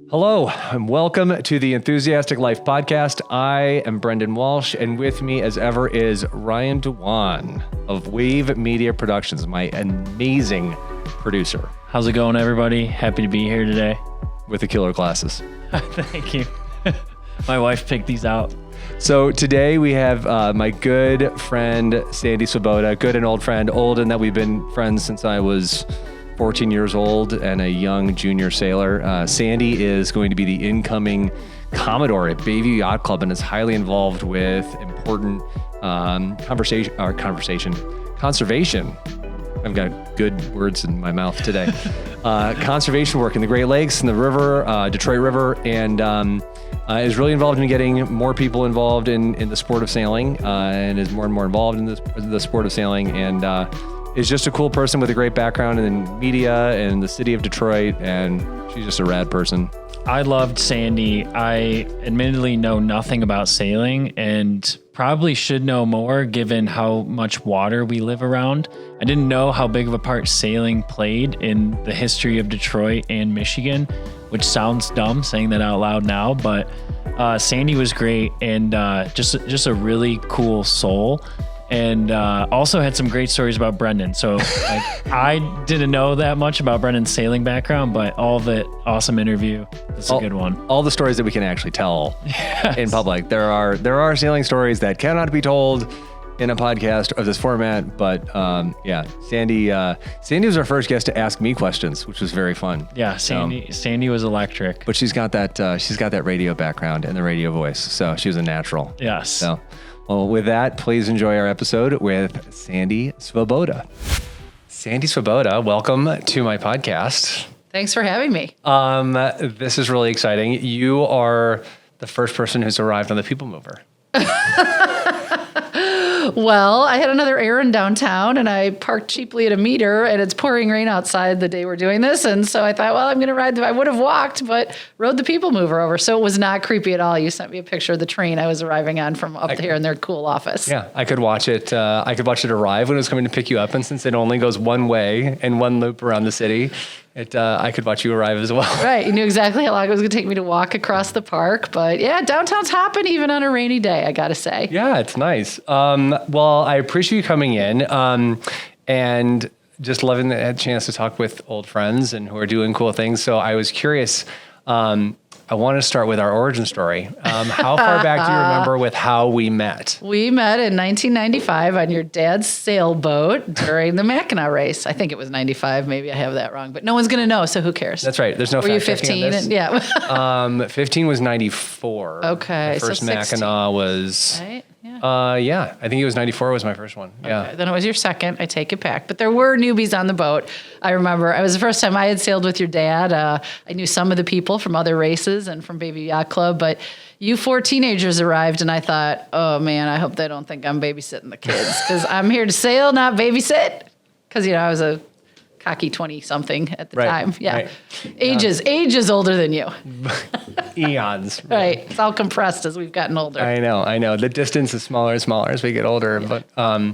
Hello, and welcome to the Enthusiastic Life Podcast. I am Brendan Walsh, and with me as ever is Ryan Dewan of Wave Media Productions, my amazing producer. How's it going, everybody? Happy to be here today. With the killer glasses. Thank you. My wife picked these out. So today we have my good friend, Sandi Svoboda, good and old friend, old in that we've been friends since I was 14 years old and a young junior sailor. Sandi is going to be the incoming Commodore at Bayview Yacht Club and is highly involved with important conservation. I've got good words in my mouth today. Conservation work in the Great Lakes and the river, Detroit River, and is really involved in getting more people involved in the sport of sailing and is more and more involved in the sport of sailing and is just a cool person with a great background in media and the city of Detroit, and she's just a rad person. I loved Sandi. I admittedly know nothing about sailing and probably should know more given how much water we live around. I didn't know how big of a part sailing played in the history of Detroit and Michigan, which sounds dumb saying that out loud now, but Sandi was great and just a really cool soul. And also had some great stories about Brendan. So I didn't know that much about Brendan's sailing background, but all of it, awesome interview. It's a good one. All the stories that we can actually tell in public. There are sailing stories that cannot be told in a podcast of this format. But Sandi was our first guest to ask me questions, which was very fun. Yeah, Sandi was electric. But she's got that radio background and the radio voice, so she was a natural. Yes. So. Well, with that, please enjoy our episode with Sandi Svoboda. Sandi Svoboda, welcome to my podcast. Thanks for having me. This is really exciting. You are the first person who's arrived on the People Mover. Well, I had another errand downtown and I parked cheaply at a meter and it's pouring rain outside the day we're doing this. And so I thought, well, I'm going to ride. I would have walked, but rode the People Mover over. So it was not creepy at all. You sent me a picture of the train I was arriving on from up here in their cool office. Yeah, I could watch it. I could watch it arrive when it was coming to pick you up. And since it only goes one way and one loop around the city, I could watch you arrive as well. Right. You knew exactly how long it was going to take me to walk across the park. But yeah, downtown's hopping even on a rainy day, I got to say. Yeah, it's nice. Well, I appreciate you coming in and just loving the chance to talk with old friends and who are doing cool things. So I was curious. I want to start with our origin story. How far back do you remember with how we met? We met in 1995 on your dad's sailboat during the Mackinac Race. I think it was 95. Maybe I have that wrong, but no one's going to know, so who cares? That's right. There's no fact checking on this. Were you 15? Yeah. 15 was 94. Okay. The first Mackinac was... Right? Yeah. I think it was 94 was my first one. Yeah. Okay, then it was your second. I take it back. But there were newbies on the boat. I remember it was the first time I had sailed with your dad. I knew some of the people from other races and from Bayview Yacht Club, but you 4 teenagers arrived and I thought, oh man, I hope they don't think I'm babysitting the kids because I'm here to sail, not babysit. Because, I was a cocky 20-something at the time. Yeah. Right. Ages older than you. Eons. Right. It's all compressed as we've gotten older. I know. The distance is smaller and smaller as we get older. Yeah.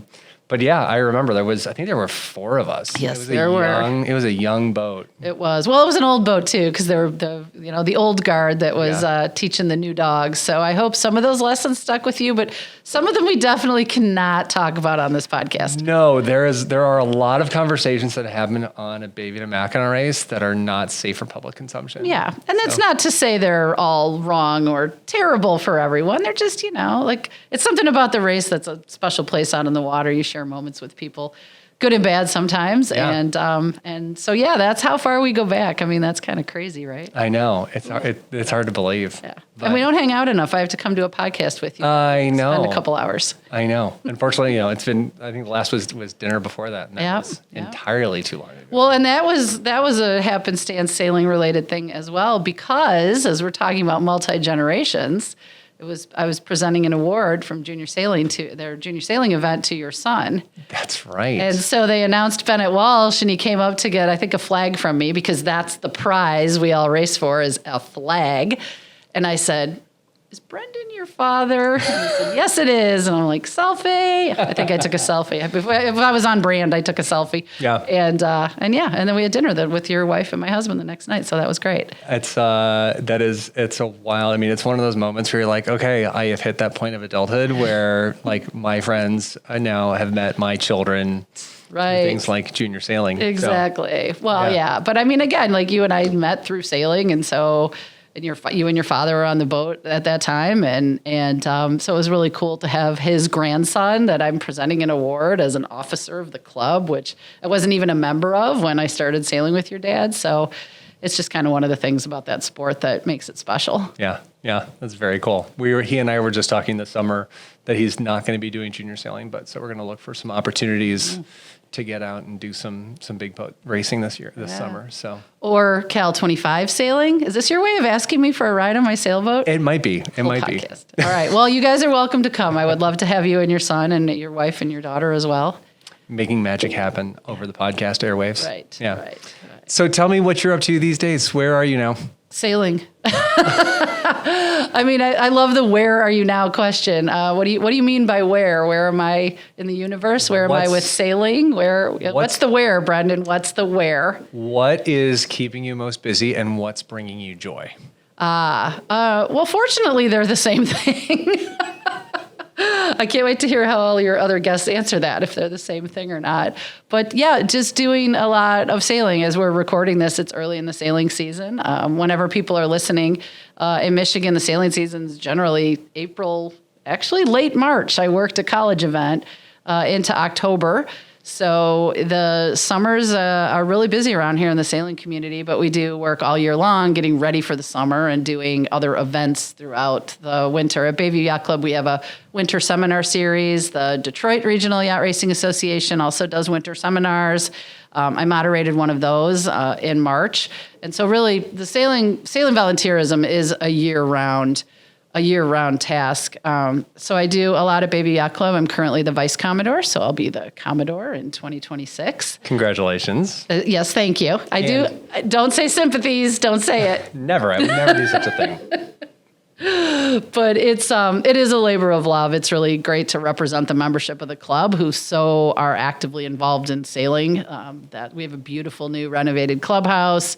But yeah, I remember I think there were 4 of us. Yes, there were. It was a young boat. It was. Well, it was an old boat too, because there were the old guard that was teaching the new dogs. So I hope some of those lessons stuck with you, but some of them we definitely cannot talk about on this podcast. No, there are a lot of conversations that happen on a Bayview Mackinac Race that are not safe for public consumption. Yeah, and that's not to say they're all wrong or terrible for everyone. They're just, it's something about the race that's a special place out in the water. You share moments with people, good and bad sometimes. Yeah. And so, that's how far we go back. I mean, that's kind of crazy, right? I know. It's hard to believe. Yeah. And we don't hang out enough. I have to come to a podcast with you. I know. Spend a couple hours. I know. Unfortunately, it's been, I think the last was dinner before that. And that was entirely too long ago. Well, and that was a happenstance sailing related thing as well, because as we're talking about multi-generations, I was presenting an award from junior sailing to their junior sailing event to your son. That's right. And so they announced Bennett Walsh, and he came up to get, I think, a flag from me because that's the prize we all race for is a flag. And I said, is Brendan your father? And he said, yes, it is. And I'm like, selfie. I think I took a selfie. If I was on brand, I took a selfie. Yeah. And then we had dinner with your wife and my husband the next night. So that was great. It's a wild. I mean, it's one of those moments where you're like, okay, I have hit that point of adulthood where like my friends now have met my children. Right. Things like junior sailing. Exactly. So, well, yeah. But I mean, again, like you and I met through sailing. And so, you and your father were on the boat at that time. And so it was really cool to have his grandson that I'm presenting an award as an officer of the club, which I wasn't even a member of when I started sailing with your dad. So it's just kind of one of the things about that sport that makes it special. Yeah. Yeah. That's very cool. He and I were just talking this summer that he's not going to be doing junior sailing, but so we're going to look for some opportunities to get out and do some big boat racing this summer. So, or Cal 25 sailing. Is this your way of asking me for a ride on my sailboat? it might be. It might be. All right. Well, you guys are welcome to come. I would love to have you and your son and your wife and your daughter as well. Making magic happen over the podcast airwaves. Right. Yeah. Right. So tell me what you're up to these days. Where are you now? Sailing. I mean, I love the "where are you now" question. What do you mean by where? Where am I in the universe? Where am I with sailing? What's the where, Brendan? What's the where? What is keeping you most busy, and what's bringing you joy? Well, fortunately, they're the same thing. I can't wait to hear how all your other guests answer that, if they're the same thing or not. But yeah, just doing a lot of sailing. As we're recording this, it's early in the sailing season. Whenever people are listening, in Michigan, the sailing season is generally April, actually late March. I worked a college event into October. So the summers are really busy around here in the sailing community, but we do work all year long getting ready for the summer and doing other events throughout the winter. At Bayview Yacht Club, we have a winter seminar series. The Detroit Regional Yacht Racing Association also does winter seminars. I moderated one of those in March. And so really the sailing volunteerism is a year-round task. So I do a lot at Bayview Yacht Club. I'm currently the Vice Commodore, so I'll be the Commodore in 2026. Congratulations. Yes, thank you. Don't say sympathies. Don't say it. Never. I would never do such a thing. But it is a labor of love. It's really great to represent the membership of the club who so are actively involved in sailing. That we have a beautiful new renovated clubhouse.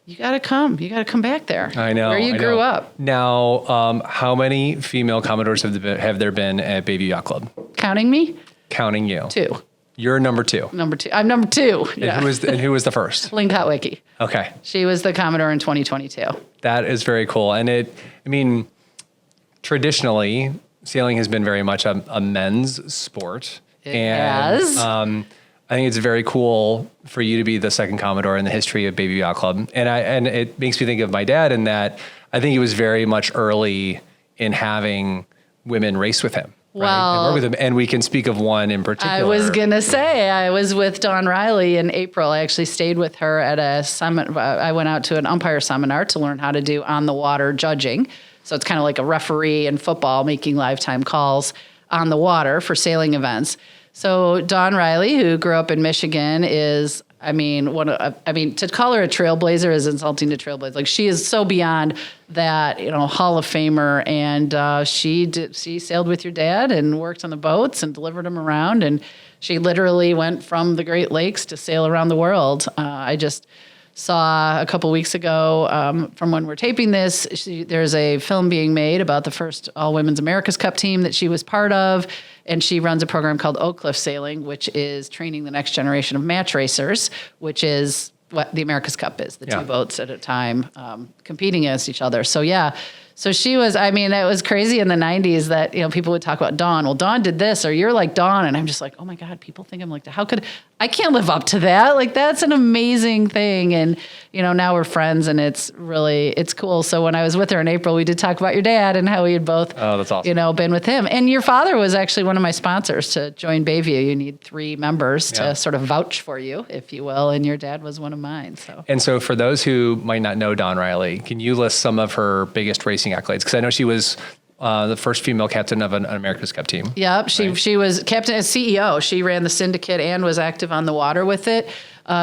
You got to come. You got to come back there. I know. Where you grew up. Now, how many female Commodores have there been at Bayview Yacht Club? Counting me? Counting you. 2. You're number 2. Number 2. I'm number 2. And who was the first? Lynn Kotwicki. Okay. She was the Commodore in 2022. That is very cool. And traditionally, sailing has been very much a men's sport. It has. I think it's very cool for you to be the second Commodore in the history of Bayview Yacht Club. And it makes me think of my dad in that I think he was very much early in having women race with him. Well, right? And work with him. And we can speak of one in particular. I was going to say, I was with Dawn Riley in April. I actually stayed with her at a summit. I went out to an umpire seminar to learn how to do on-the-water judging. So it's kind of like a referee in football making lifetime calls on the water for sailing events. So Dawn Riley, who grew up in Michigan, is, to call her a trailblazer is insulting to trailblaze. Like, she is so beyond that, Hall of Famer. And she sailed with your dad and worked on the boats and delivered them around. And she literally went from the Great Lakes to sail around the world. I just saw a couple weeks ago from when we're taping this, there's a film being made about the first all-women's America's Cup team that she was part of, and she runs a program called Oak Cliff Sailing, which is training the next generation of match racers, which is what the America's Cup is, the 2 boats at a time competing against each other. So, yeah. So she was, it was crazy in the 90s that, people would talk about Dawn. Well, Dawn did this, or you're like Dawn. And I'm just like, oh my God, people think I'm like that. I can't live up to that. Like, that's an amazing thing. And, now we're friends and it's cool. So when I was with her in April, we did talk about your dad and how we had both, that's awesome. Been with him. And your father was actually one of my sponsors to join Bayview. You need 3 members to sort of vouch for you, if you will. And your dad was one of mine. So for those who might not know Dawn Riley, can you list some of her biggest racing accolades? Because I know she was the first female captain of an America's Cup team. Yep, she was captain and CEO. She ran the syndicate and was active on the water with it.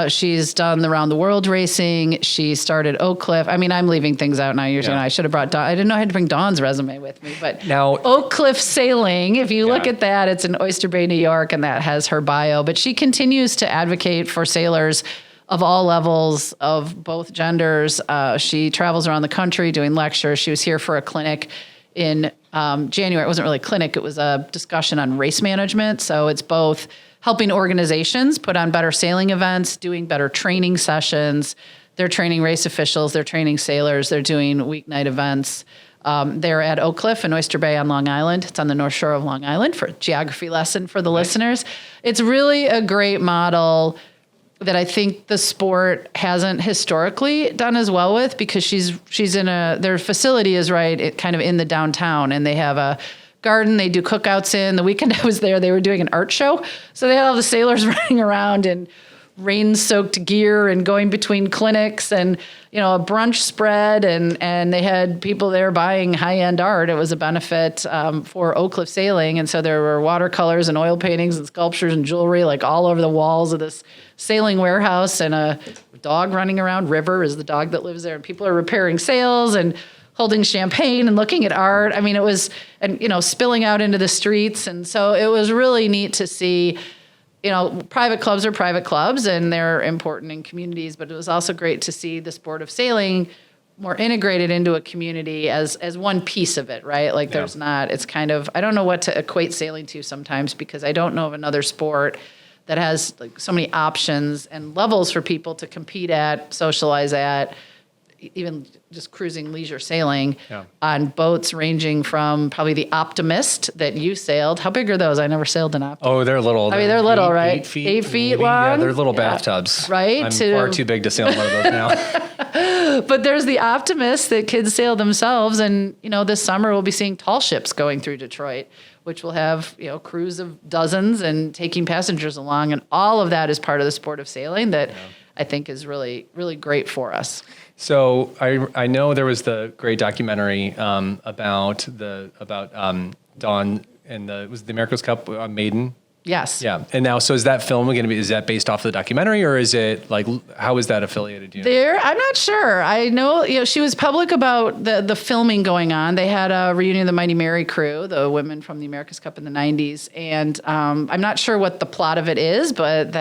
She's done the round the world racing. She started Oak Cliff. I mean, I'm leaving things out now. I should have brought Dawn. I didn't know I had to bring Dawn's resume with me, but Now, Oak Cliff Sailing, if you look at that, it's in Oyster Bay, New York, and that has her bio. But she continues to advocate for sailors of all levels, of both genders. She travels around the country doing lectures. She was here for a clinic in January. It wasn't really a clinic. It was a discussion on race management. So it's both helping organizations put on better sailing events, doing better training sessions. They're training race officials. They're training sailors. They're doing weeknight events. They're at Oak Cliff in Oyster Bay on Long Island. It's on the North Shore of Long Island for a geography lesson for the listeners. It's really a great model that I think the sport hasn't historically done as well with, because she's in their facility is kind of in the downtown, and they have a garden they do cookouts in. The weekend I was there, they were doing an art show. So they had all the sailors running around in rain-soaked gear and going between clinics, and a brunch spread, and they had people there buying high-end art. It was a benefit for Oak Cliff Sailing, and so there were watercolors and oil paintings and sculptures and jewelry like all over the walls of this sailing warehouse, and a dog running around. River is the dog that lives there, and people are repairing sails and holding champagne and looking at art. I mean, it was, and spilling out into the streets, and so it was really neat to see. Private clubs are private clubs, and they're important in communities, but it was also great to see the sport of sailing more integrated into a community as one piece of it, right? Like there's not, it's kind of, I don't know what to equate sailing to sometimes, because I don't know of another sport that has like so many options and levels for people to compete at, socialize at, even just cruising leisure sailing on boats ranging from probably the Optimist that you sailed. How big are those? I never sailed an Optimist. Oh, they're little. I mean, they're little, right? 8 feet. 8 feet maybe. long. Yeah, they're little bathtubs. Right. I'm far too big to sail one of those now. But there's the Optimist that kids sail themselves. And, this summer we'll be seeing tall ships going through Detroit, which will have, crews of dozens and taking passengers along. And all of that is part of the sport of sailing that I think is really, really great for us. So I know there was the great documentary about Dawn and was the America's Cup Maiden. Yes. Yeah. And now, so is that film going to be, is that based off of the documentary, or is it like, how is that affiliated? I'm not sure. I know, she was public about the filming going on. They had a reunion of the Mighty Mary crew, the women from the America's Cup in the 90s. And I'm not sure what the plot of it is, but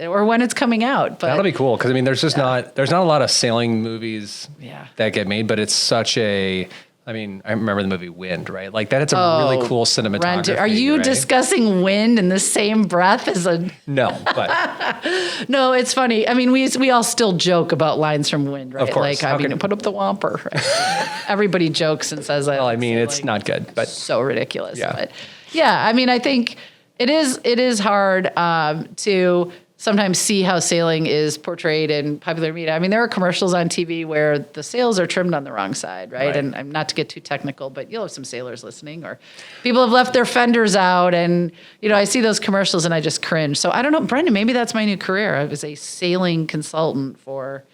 or when it's coming out. But that'll be cool. Cause I mean, there's not a lot of sailing movies that get made, but it's such I remember the movie Wind, right? Like that, it's a really cool cinematography. Are you discussing Wind in the same breath as No, but no, it's funny. I mean, we all still joke about lines from Wind, right? Of course. Like, put up the Whomper. Right? Everybody jokes and says that. Well, I mean, it's not good, but so ridiculous. Yeah. But yeah, I mean, I think it is hard to sometimes see how sailing is portrayed in popular media. I mean, there are commercials on TV where the sails are trimmed on the wrong side, right? And I'm not to get too technical, but you'll have some sailors listening, or people have left their fenders out, and I see those commercials and I just cringe. So I don't know, Brendan, maybe that's my new career. I was a sailing consultant for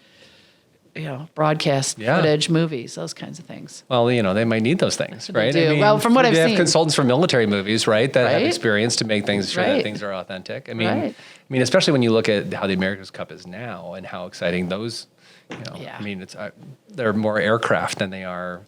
broadcast footage, movies, those kinds of things. Well, they might need those things, right? They do. Well, from what I've seen. They have consultants for military movies, right, that have experience to make things sure that things are authentic. I mean, especially when you look at how the America's Cup is now and how exciting those, I mean, they're more aircraft than they are,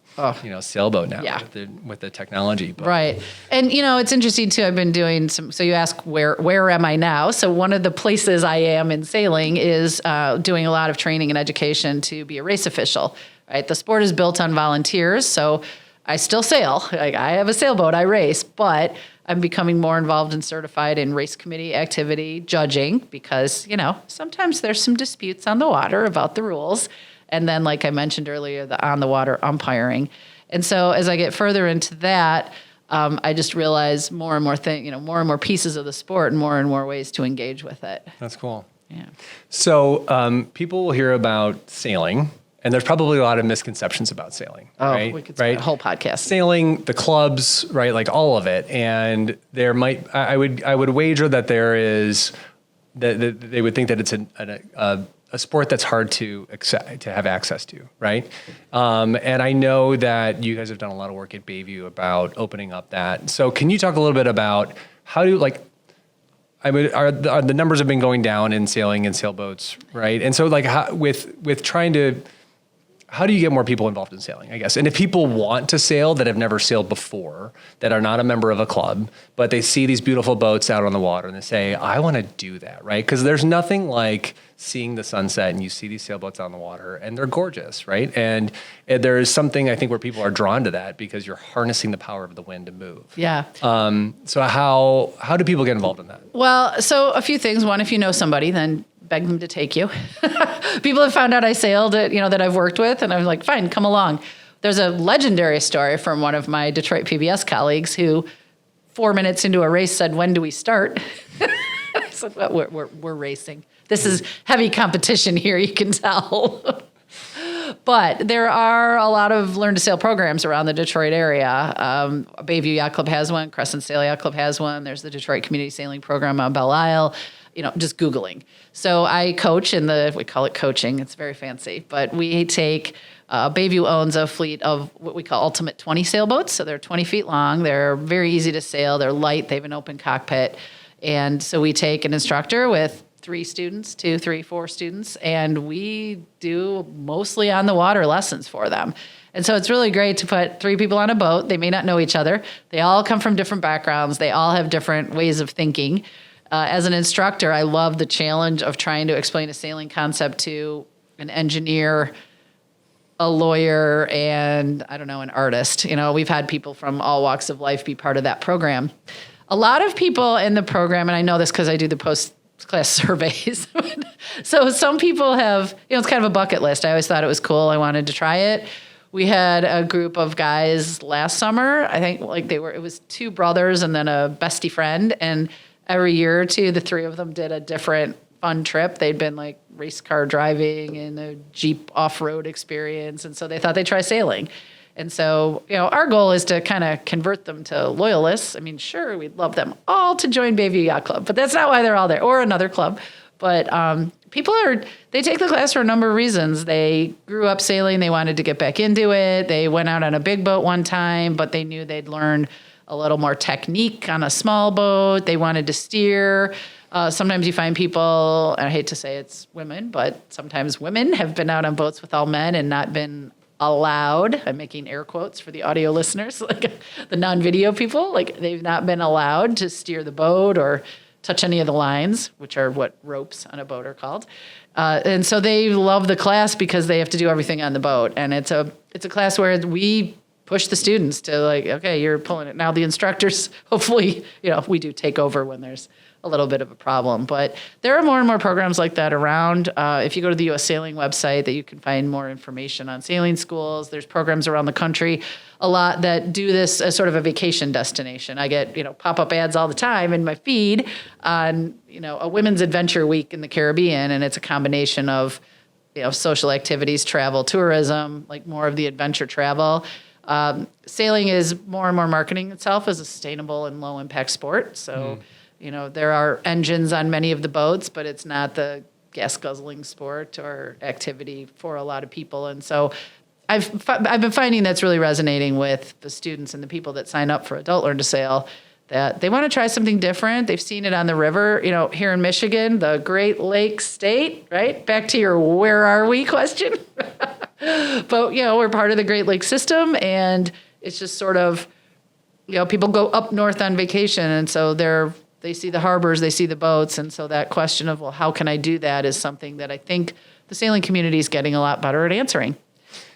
sailboat now with the technology. But. Right. And, it's interesting too. I've been doing so you ask where am I now? So one of the places I am in sailing is doing a lot of training and education to be a race official, right? The sport is built on volunteers. So I still sail. Like, I have a sailboat, I race, but I'm becoming more involved and certified in race committee activity judging, because, sometimes there's some disputes on the water about the rules. And then, like I mentioned earlier, the on the water umpiring. And so as I get further into that, I just realize more and more more and more pieces of the sport and more ways to engage with it. That's cool. Yeah. So people will hear about sailing, and there's probably a lot of misconceptions about sailing. Right? We could spend a whole podcast. Sailing, the clubs, right? Like all of it. And there I would wager that there is, that they would think that it's a sport that's hard to have access to, right? And I know that you guys have done a lot of work at Bayview about opening up that. So can you talk a little bit about how do I mean, are the numbers have been going down in sailing and sailboats, right? And so like with trying to, how do you get more people involved in sailing, I guess? And if people want to sail that have never sailed before, that are not a member of a club, but they see these beautiful boats out on the water and they say, I want to do that, right? Because there's nothing like seeing the sunset and you see these sailboats out on the water and they're gorgeous, right? And there is something I think where people are drawn to that because you're harnessing the power of the wind to move. Yeah. So how do people get involved in that? Well, so a few things. One, if you know somebody, then beg them to take you. People have found out I sailed, that I've worked with, and I'm like, fine, come along. There's a legendary story from one of my Detroit PBS colleagues who 4 minutes into a race said, when do we start? I said, well, we're racing. This is heavy competition here, you can tell. But there are a lot of learn to sail programs around the Detroit area. Bayview Yacht Club has one. Crescent Sail Yacht Club has one. There's the Detroit Community Sailing Program on Belle Isle. Just Googling. So I coach we call it coaching. It's very fancy, but we take, Bayview owns a fleet of what we call Ultimate 20 sailboats. So they're 20 feet long. They're very easy to sail. They're light. They have an open cockpit. And so we take an instructor with 3 students, 2, 3, 4 students, and we do mostly on the water lessons for them. And so it's really great to put 3 people on a boat. They may not know each other. They all come from different backgrounds. They all have different ways of thinking. As an instructor, I love the challenge of trying to explain a sailing concept to an engineer, a lawyer, and an artist. We've had people from all walks of life be part of that program. A lot of people in the program, and I know this because I do the post-class surveys. So some people have, it's kind of a bucket list. I always thought it was cool. I wanted to try it. We had a group of guys last summer. I think it was 2 brothers and then a bestie friend, and every year or two, the 3 of them did a different fun trip. They'd been like race car driving and a Jeep off-road experience. And so they thought they'd try sailing. And so, our goal is to kind of convert them to loyalists. I mean, sure, we'd love them all to join Bayview Yacht Club, but that's not why they're all there, or another club. But people they take the class for a number of reasons. They grew up sailing. They wanted to get back into it. They went out on a big boat one time, but they knew they'd learn a little more technique on a small boat. They wanted to steer. Sometimes you find people, and I hate to say it's women, but sometimes women have been out on boats with all men and not been allowed. I'm making air quotes for the audio listeners, like the non-video people. Like they've not been allowed to steer the boat or touch any of the lines, which are what ropes on a boat are called. And so they love the class because they have to do everything on the boat. And it's a class where we push the students to okay, you're pulling it. Now the instructors, hopefully, we do take over when there's a little bit of a problem. But there are more and more programs like that around. If you go to the U.S. Sailing website, that you can find more information on sailing schools. There's programs around the country, a lot that do this as sort of a vacation destination. I get, pop-up ads all the time in my feed on, a women's adventure week in the Caribbean, and it's a combination of, social activities, travel, tourism, like more of the adventure travel. Sailing is more and more marketing itself as a sustainable and low impact sport. So, there are engines on many of the boats, but it's not the gas guzzling sport or activity for a lot of people. And so I've been finding that's really resonating with the students and the people that sign up for Adult Learn to Sail, that they want to try something different. They've seen it on the river, here in Michigan, the Great Lakes state, right? Back to your where are we question. But, we're part of the Great Lakes system, and it's just sort of, people go up north on vacation, and so they see the harbors, they see the boats, and so that question of, well, how can I do that is something that I think the sailing community is getting a lot better at answering.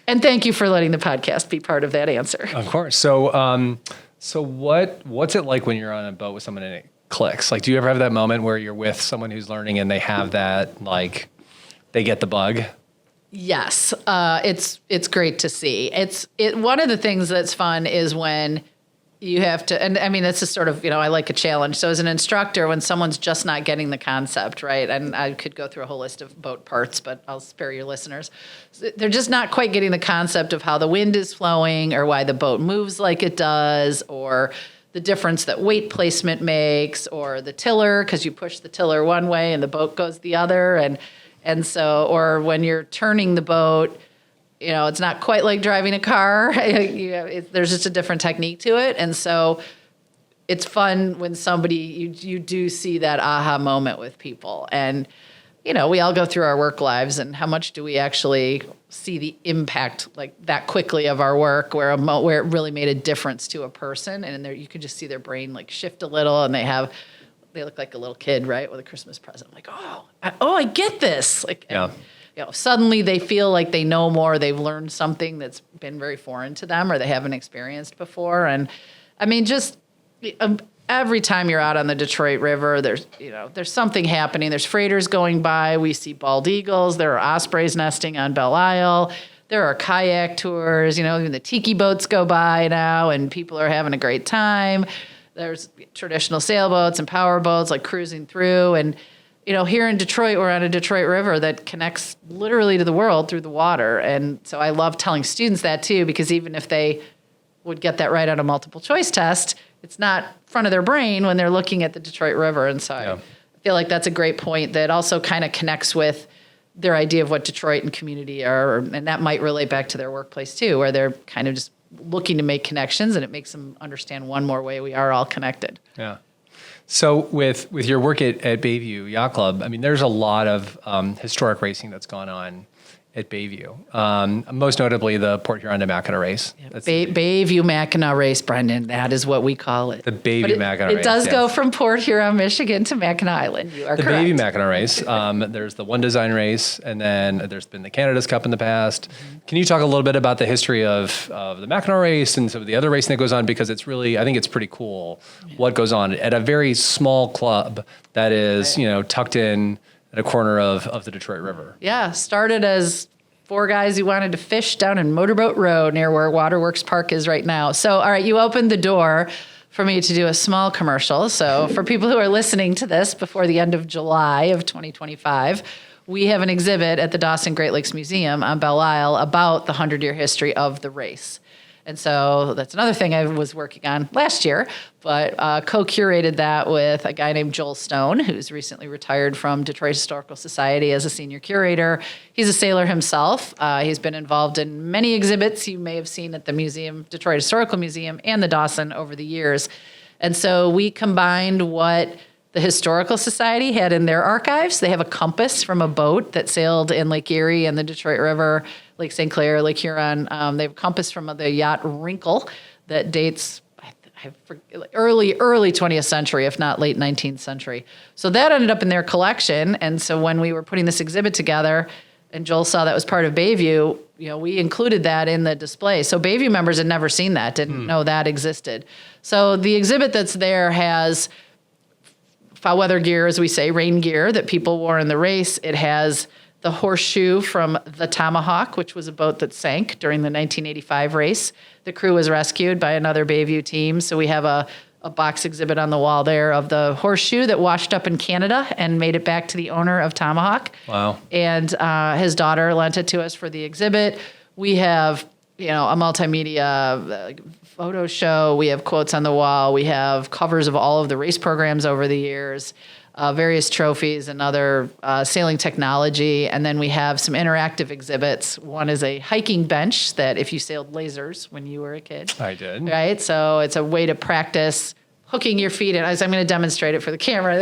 And thank you for letting the podcast be part of that answer. Of course. So, what's it like when you're on a boat with someone and it clicks? Like, do you ever have that moment where you're with someone who's learning and they have that, they get the bug? Yes, it's great to see. One of the things that's fun is when you have to, and I mean, this is sort of, I like a challenge. So as an instructor, when someone's just not getting the concept, right? And I could go through a whole list of boat parts, but I'll spare your listeners. They're just not quite getting the concept of how the wind is flowing or why the boat moves like it does, or the difference that weight placement makes, or the tiller, because you push the tiller one way and the boat goes the other. And so, or when you're turning the boat, it's not quite like driving a car. There's just a different technique to it. And so it's fun when somebody, you do see that aha moment with people. And, we all go through our work lives, and how much do we actually see the impact like that quickly of our work where it really made a difference to a person. And you could just see their brain like shift a little, and they look like a little kid, right, with a Christmas present. I'm like, I get this. Like, Yeah. Suddenly they feel like they know more. They've learned something that's been very foreign to them or they haven't experienced before. And I mean, just every time you're out on the Detroit River, there's something happening. There's freighters going by. We see bald eagles. There are ospreys nesting on Belle Isle. There are kayak tours. Even the tiki boats go by now, and people are having a great time. There's traditional sailboats and power boats like cruising through. And, here in Detroit, we're on a Detroit River that connects literally to the world through the water. And so I love telling students that too, because even if they would get that right on a multiple choice test, it's not front of their brain when they're looking at the Detroit River. And so I feel like that's a great point that also kind of connects with their idea of what Detroit and community are. And that might relate back to their workplace too, where they're kind of just looking to make connections, and it makes them understand one more way we are all connected. Yeah. So with your work at Bayview Yacht Club, I mean, there's a lot of historic racing that's gone on at Bayview. Most notably the Port Huron to Mackinac Race. That's Bayview Mackinac Race, Brendan. That is what we call it. The Bayview Mackinac Race. It does go from Port Huron, Michigan to Mackinac Island. You are the correct. Bayview Mackinac Race. There's the One Design Race, and then there's been the Canada's Cup in the past. Can you talk a little bit about the history of the Mackinac Race and some of the other racing that goes on? Because it's really, I think it's pretty cool what goes on at a very small club that is, tucked in at a corner of the Detroit River. Yeah, started as 4 guys who wanted to fish down in Motorboat Road near where Waterworks Park is right now. So, all right, you opened the door for me to do a small commercial. So for people who are listening to this before the end of July of 2025, we have an exhibit at the Dawson Great Lakes Museum on Belle Isle about the 100-year history of the race. And so that's another thing I was working on last year, but co-curated that with a guy named Joel Stone, who's recently retired from Detroit Historical Society as a senior curator. He's a sailor himself. He's been involved in many exhibits you may have seen at the museum, Detroit Historical Museum, and the Dawson over the years. And so we combined what the Historical Society had in their archives. They have a compass from a boat that sailed in Lake Erie and the Detroit River, Lake St. Clair, Lake Huron. They have a compass from the yacht Wrinkle that dates early 20th century, if not late 19th century. So that ended up in their collection. And so when we were putting this exhibit together, and Joel saw that was part of Bayview, we included that in the display. So Bayview members had never seen that, didn't know that existed. So the exhibit that's there has foul weather gear, as we say, rain gear that people wore in the race. It has the horseshoe from the Tomahawk, which was a boat that sank during the 1985 race. The crew was rescued by another Bayview team. So we have a box exhibit on the wall there of the horseshoe that washed up in Canada and made it back to the owner of Tomahawk. Wow. And his daughter lent it to us for the exhibit. We have, a multimedia photo show. We have quotes on the wall. We have covers of all of the race programs over the years. Various trophies and other sailing technology. And then we have some interactive exhibits. One is a hiking bench that if you sailed lasers when you were a kid. I did. Right? So it's a way to practice hooking your feet in. I'm going to demonstrate it for the camera.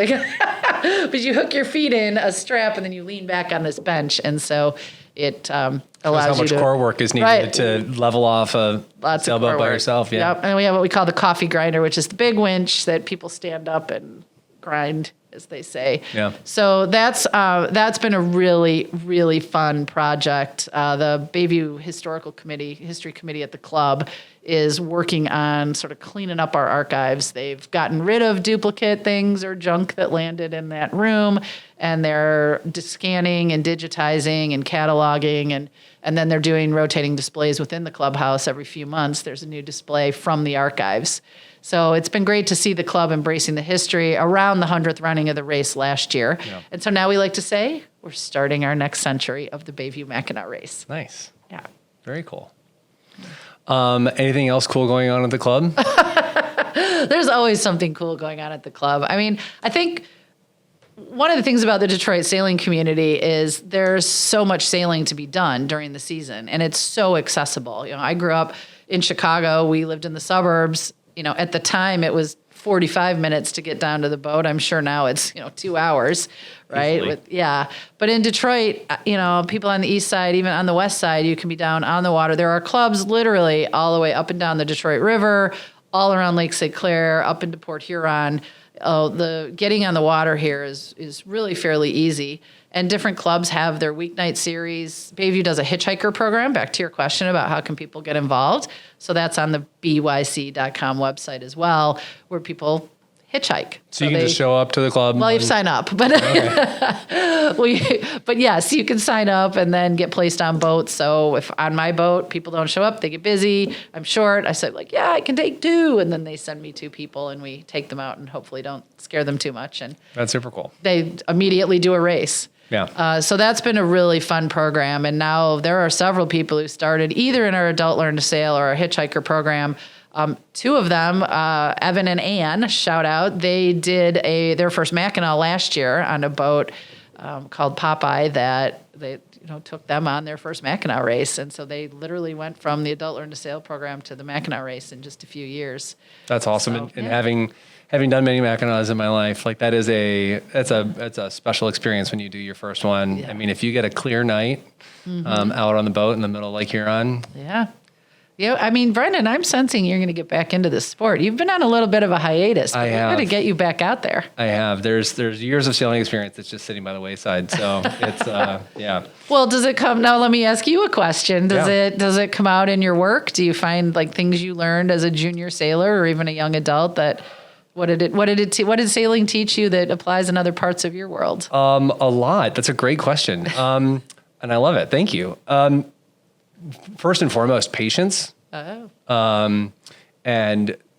But you hook your feet in a strap and then you lean back on this bench. And so it allows how much you to, core work is needed to level off a sailboat by yourself. Yeah. Yep. And we have what we call the coffee grinder, which is the big winch that people stand up and grind, as they say. Yeah. So that's been a really, really fun project. The Bayview History Committee at the club is working on sort of cleaning up our archives. They've gotten rid of duplicate things or junk that landed in that room, and they're scanning and digitizing and cataloging, and then they're doing rotating displays within the clubhouse every few months. There's a new display from the archives. So it's been great to see the club embracing the history around the 100th running of the race last year. Yeah. And so now we like to say we're starting our next century of the Bayview Mackinac Race. Nice. Yeah. Very cool. Anything else cool going on at the club? There's always something cool going on at the club. I mean, I think one of the things about the Detroit sailing community is there's so much sailing to be done during the season, and it's so accessible. I grew up in Chicago. We lived in the suburbs. At the time, it was 45 minutes to get down to the boat. I'm sure now it's, 2 hours, right? Easily. But in Detroit, people on the east side, even on the west side, you can be down on the water. There are clubs literally all the way up and down the Detroit River, all around Lake St. Clair, up into Port Huron. The getting on the water here is really fairly easy. And different clubs have their weeknight series. Bayview does a hitchhiker program, back to your question about how can people get involved. So that's on the byc.com website as well, where people hitchhike. So you can just show up to the club? Well, you have to sign up. But, but yes, you can sign up and then get placed on boats. So if on my boat, people don't show up, they get busy, I'm short. I said, I can take 2. And then they send me 2 people and we take them out and hopefully don't scare them too much. And that's super cool. They immediately do a race. Yeah. So that's been a really fun program. And now there are several people who started either in our Adult Learn to Sail or our hitchhiker program. 2 of them, Evan and Ann, shout out, they did their first Mackinac last year on a boat called Popeye that they took them on their first Mackinac race. And so they literally went from the Adult Learn to Sail program to the Mackinac race in just a few years. That's awesome. And having done many Mackinacs in my life, that's a special experience when you do your first one. Yeah. I mean, if you get a clear night out on the boat in the middle of Lake Huron. Yeah. Yeah, I mean, Brendan, I'm sensing you're going to get back into this sport. You've been on a little bit of a hiatus, but we're going to get you back out there. I have. There's years of sailing experience that's just sitting by the wayside. So it's yeah. Well, does it come now? Let me ask you a question. Does it come out in your work? Do you find things you learned as a junior sailor or even a young adult that what did sailing teach you that applies in other parts of your world? A lot. That's a great question. And I love it. Thank you. First and foremost, patience. And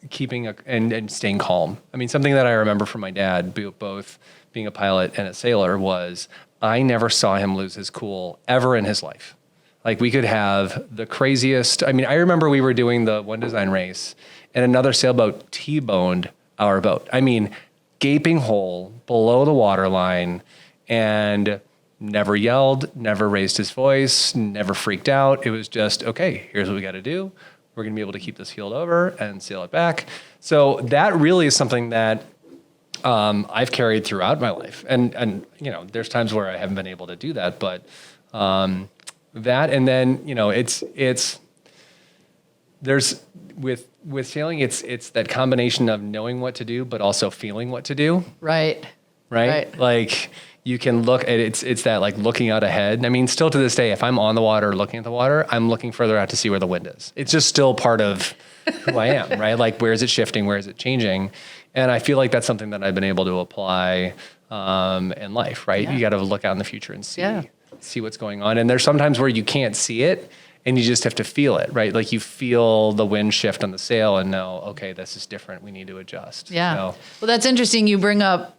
keeping and staying calm. I mean, something that I remember from my dad, both being a pilot and a sailor, was I never saw him lose his cool ever in his life. We could have the craziest. I mean, I remember we were doing the one design race, and another sailboat T-boned our boat. I mean, gaping hole below the waterline, and never yelled, never raised his voice, never freaked out. It was just, okay, here's what we got to do. We're going to be able to keep this heeled over and sail it back. So that really is something that I've carried throughout my life. And there's times where I haven't been able to do that, but that, and then, there's with sailing, it's that combination of knowing what to do, but also feeling what to do. Right. You can look at it's that looking out ahead. I mean, still to this day, if I'm on the water looking at the water, I'm looking further out to see where the wind is. It's just still part of who I am, right? Where is it shifting? Where is it changing? And I feel like that's something that I've been able to apply in life, right? Yeah. You got to look out in the future and see what's going on. And there's sometimes where you can't see it and you just have to feel it, right? You feel the wind shift on the sail and know, okay, this is different. We need to adjust. Yeah. So, well, that's interesting. You bring up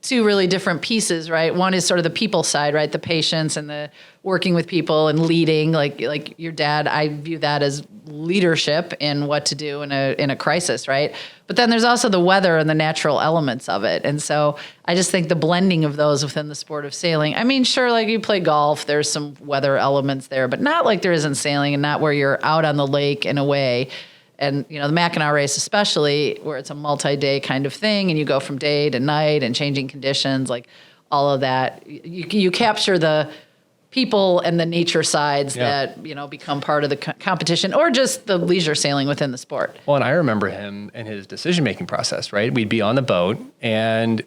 2 really different pieces, right? One is sort of the people side, right? The patience and the working with people and leading, like your dad. I view that as leadership in what to do in a crisis, right? But then there's also the weather and the natural elements of it. And so I just think the blending of those within the sport of sailing. I mean, sure, you play golf, there's some weather elements there, but not like there is in sailing, and not where you're out on the lake and away. And, the Mackinac race especially, where it's a multi-day kind of thing, and you go from day to night and changing conditions, all of that. You capture the people and the nature sides that, become part of the competition or just the leisure sailing within the sport. Well, and I remember him and his decision-making process, right? We'd be on the boat and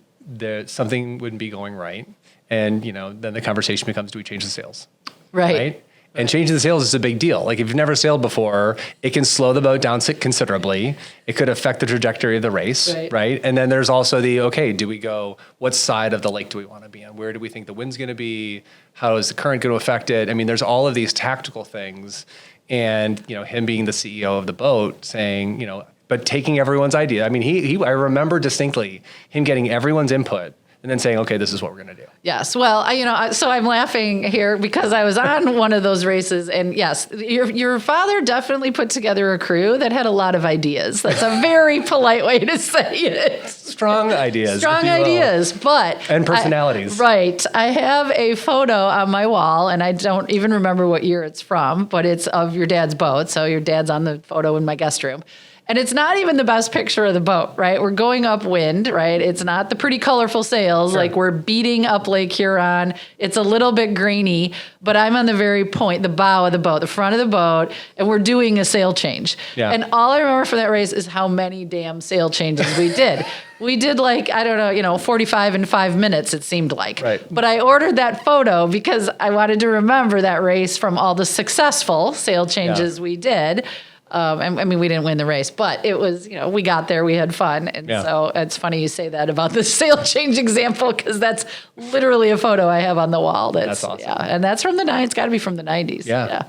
something wouldn't be going right. And, then the conversation becomes, do we change the sails? Right? And changing the sails is a big deal. If you've never sailed before, it can slow the boat down considerably. It could affect the trajectory of the race, right? And then there's also do we go, what side of the lake do we want to be on? Where do we think the wind's going to be? How is the current going to affect it? I mean, there's all of these tactical things. And, him being the CEO of the boat saying, but taking everyone's idea. I mean, I remember distinctly him getting everyone's input and then saying, okay, this is what we're going to do. Yes. Well, so I'm laughing here because I was on one of those races, and yes, your father definitely put together a crew that had a lot of ideas. That's a very polite way to say it. Strong ideas. And personalities. Right. I have a photo on my wall, and I don't even remember what year it's from, but it's of your dad's boat. So your dad's on the photo in my guest room. And it's not even the best picture of the boat, right? We're going upwind, right? It's not the pretty colorful sails. Sure. Like we're beating up Lake Huron. It's a little bit grainy, but I'm on the very point, the bow of the boat, the front of the boat, and we're doing a sail change. Yeah. And all I remember from that race is how many damn sail changes we did. We did like, I don't know, 45 in 5 minutes, it seemed like. Right. But I ordered that photo because I wanted to remember that race from all the successful sail changes we did. And I mean, we didn't win the race, but it was, we got there, we had fun. And so it's funny you say that about the sail change example, because that's literally a photo I have on the wall. That's awesome. Yeah. And that's from the 90s. It's got to be from the 90s. Yeah.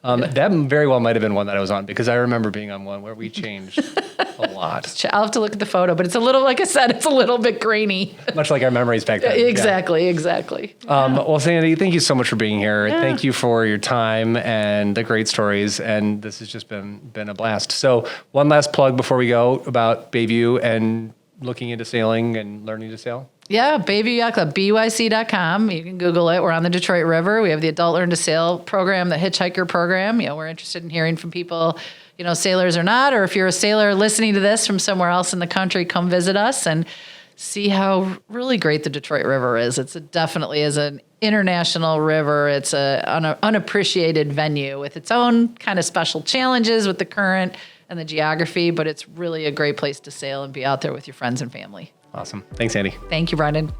That very well might have been one that I was on, because I remember being on one where we changed a lot. I'll have to look at the photo, but it's a little, like I said, it's a little bit grainy. Much like our memories back then. Exactly. Well, Sandy, thank you so much for being here. Yeah. Thank you for your time and the great stories. And this has just been a blast. So one last plug before we go about Bayview and looking into sailing and learning to sail. Yeah, Bayview Yacht Club, BYC.com. You can Google it. We're on the Detroit River. We have the Adult Learn to Sail program, the Hitchhiker program. We're interested in hearing from people, sailors or not, or if you're a sailor listening to this from somewhere else in the country, come visit us and see how really great the Detroit River is. It definitely is an international river. It's an unappreciated venue with its own kind of special challenges with the current and the geography, but it's really a great place to sail and be out there with your friends and family. Awesome. Thanks, Sandy. Thank you, Brendan.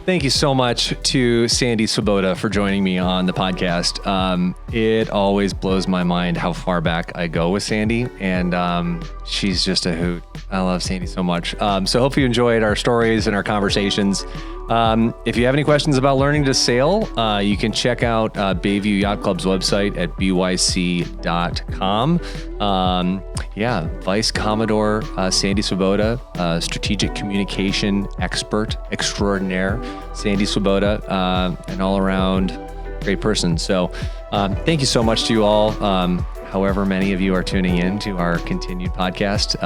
Thank you so much to Sandi Svoboda for joining me on the podcast. It always blows my mind how far back I go with Sandy, and she's just a hoot. I love Sandy so much. So hope you enjoyed our stories and our conversations. If you have any questions about learning to sail, you can check out Bayview Yacht Club's website at byc.com. Vice Commodore Sandi Svoboda, strategic communication expert extraordinaire, Sandi Svoboda, an all-around great person. So thank you so much to you all, however many of you are tuning in to our continued podcast.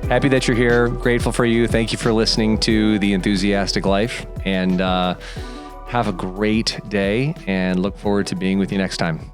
Happy that you're here. Grateful for you. Thank you for listening to The Enthusiastic Life, and have a great day, and look forward to being with you next time.